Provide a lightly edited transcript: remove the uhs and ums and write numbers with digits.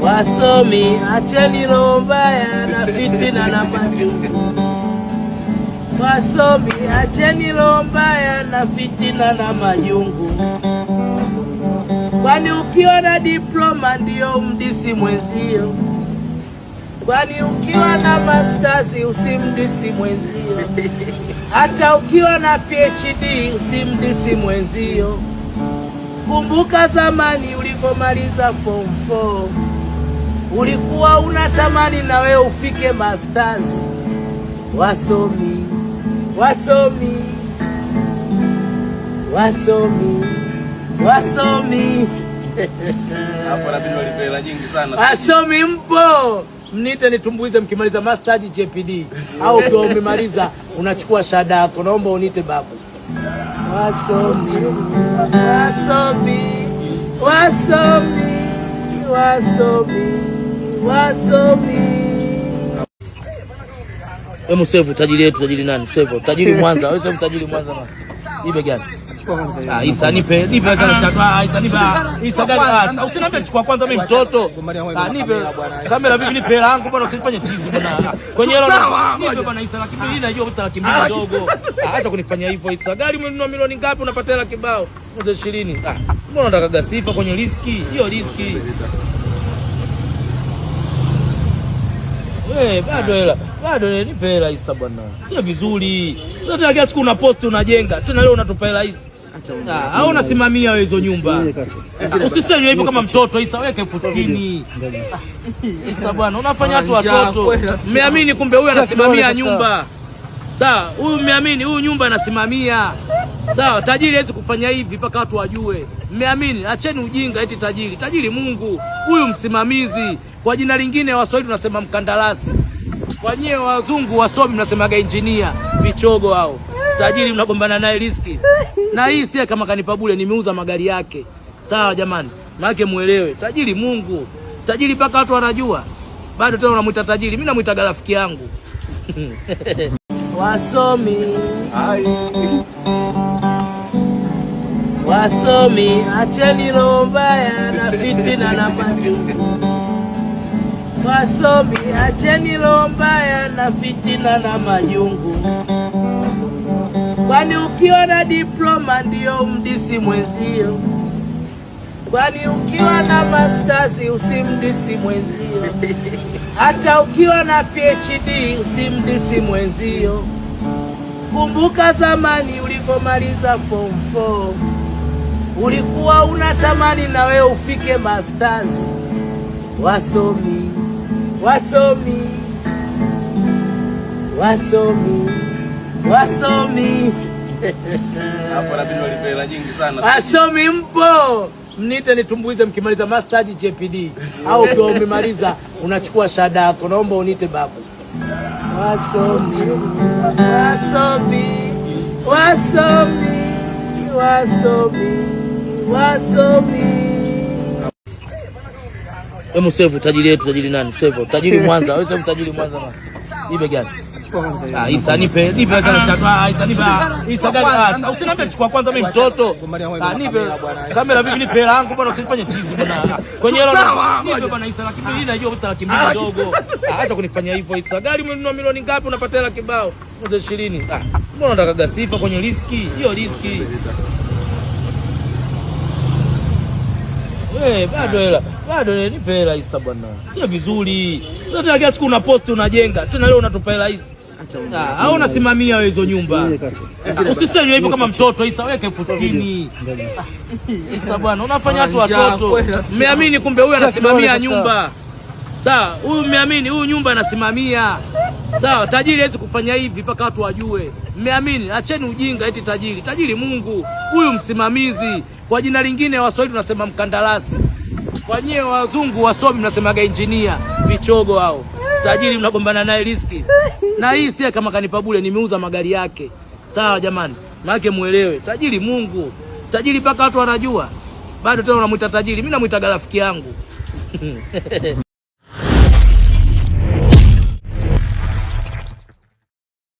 Wasomi, acheni roho mbaya na fitina na majungu. Wasomi, acheni roho mbaya na fitina na majungu. Kwani ukiwa na diploma ndio mdisi mwenzio? Kwani ukiwa na masters usimdisi mwenzio? Hata ukiwa na PhD usimdisi mwenzio. Kumbuka zamani ulipomaliza form 4, ulikuwa unatamani na wewe ufike masters. Wasomi, wasomi, wasomi, wasomi. Hapo labda walipela nyingi sana. Wasomi mpo, mnite nitumbuize mkimaliza masters JPD, au ukiwa umemaliza unachukua shahada yako, naomba unite babu. Wasomi, wasomi, wasomi, wasomi, wasomi. Hebu save tajiri yetu, tajiri nani? Save tajiri Mwanza. Wewe save tajiri Mwanza na ibe gani? Isa nipe kana tatu. Isa nipe. Isa gani? Usiniambie chukua kwanza, mimi mtoto. Nipe kamera vipi, nipe langu bwana, usifanye chizi bwana. Kwenye hilo nipe bwana. Isa laki mbili najua laki mbili ndogo. Acha kunifanyia hivyo. Isa gari mwenunua milioni ngapi unapata laki bao? Mwezi 20. Mbona unataka gasifa kwenye riski? Hiyo riski. Bado nipe hela Isa bwana. Sio vizuri. Zote kila siku una post unajenga. Tena leo unatupa hela hizi. Au unasimamia wewe hizo nyumba. Usiseme hivyo kama mtoto Isa, weke 60. Isa bwana, unafanya watoto. Mmeamini kumbe huyu anasimamia nyumba. Sawa, huyu mmeamini huyu nyumba anasimamia. Sawa, tajiri hawezi kufanya hivi mpaka watu wajue. Mmeamini, acheni ujinga eti tajiri. Tajiri Mungu. Huyu msimamizi. Kwa jina lingine Waswahili tunasema mkandarasi. Kwa nyie wazungu wasomi mnasemaga engineer, vichogo hao. Tajiri mnagombana naye riski. Na hii si kama kanipa bure, nimeuza magari yake. Sawa jamani, maana muelewe. Tajiri Mungu. Tajiri mpaka watu wanajua. Bado tena unamuita tajiri. Mimi namuita rafiki yangu. Wasomi. Wasomi, acheni roho mbaya na fitina na majungu. Wasomi, acheni roho mbaya na fitina na majungu. Kwani ukiwa na diploma ndio mdisi mwenzio? Kwani ukiwa na masters usimdisi mwenzio? Hata ukiwa na PhD usimdisi mwenzio. Kumbuka zamani ulipomaliza form 4, ulikuwa unatamani na wewe ufike masters. Wasomi, wasomi, wasomi, wasomi. Hapo labda walipela nyingi sana. Wasomi mpo, mnite nitumbuize mkimaliza masters JPD, au ukiwa umemaliza unachukua shahada yako, naomba unite babu. Wasomi, wasomi, wasomi, wasomi, wasomi. Hebu save tajiri yetu, tajiri nani? Save tajiri Mwanza. Wewe save tajiri Mwanza na ibe gani? Isa nipe kana tatu. Isa nipe. Isa gani? Usiniambie chukua kwanza, mimi mtoto. Nipe kamera vipi, nipe langu bwana, usifanye chizi bwana. Kwenye hilo nipe bwana. Isa laki mbili najua laki mbili ndogo. Acha kunifanyia hivyo. Isa gari mwenunua milioni ngapi unapata laki bao? Mwezi 20. Mbona unataka gasifa kwenye riski? Hiyo riski. Bado nipe hela Isa bwana. Sio vizuri. Zote kila siku una post unajenga. Tena leo unatupa hela hizi. Au unasimamia wewe hizo nyumba. Usiseme hivyo kama mtoto Isa, weke 60. Isa bwana, unafanya watoto. Mmeamini kumbe huyu anasimamia nyumba. Sawa, huyu mmeamini huyu nyumba anasimamia. Sawa, tajiri hawezi kufanya hivi mpaka watu wajue. Mmeamini, acheni ujinga eti tajiri. Tajiri Mungu. Huyu msimamizi. Kwa jina lingine Waswahili tunasema mkandarasi. Kwa nyie wazungu wasomi mnasemaga engineer, vichogo hao. Tajiri mnagombana naye riski. Na hii si kama kanipa bure, nimeuza magari yake. Sawa jamani, maana muelewe. Tajiri Mungu. Tajiri mpaka watu wanajua. Bado tena unamuita tajiri. Mimi namuita rafiki yangu.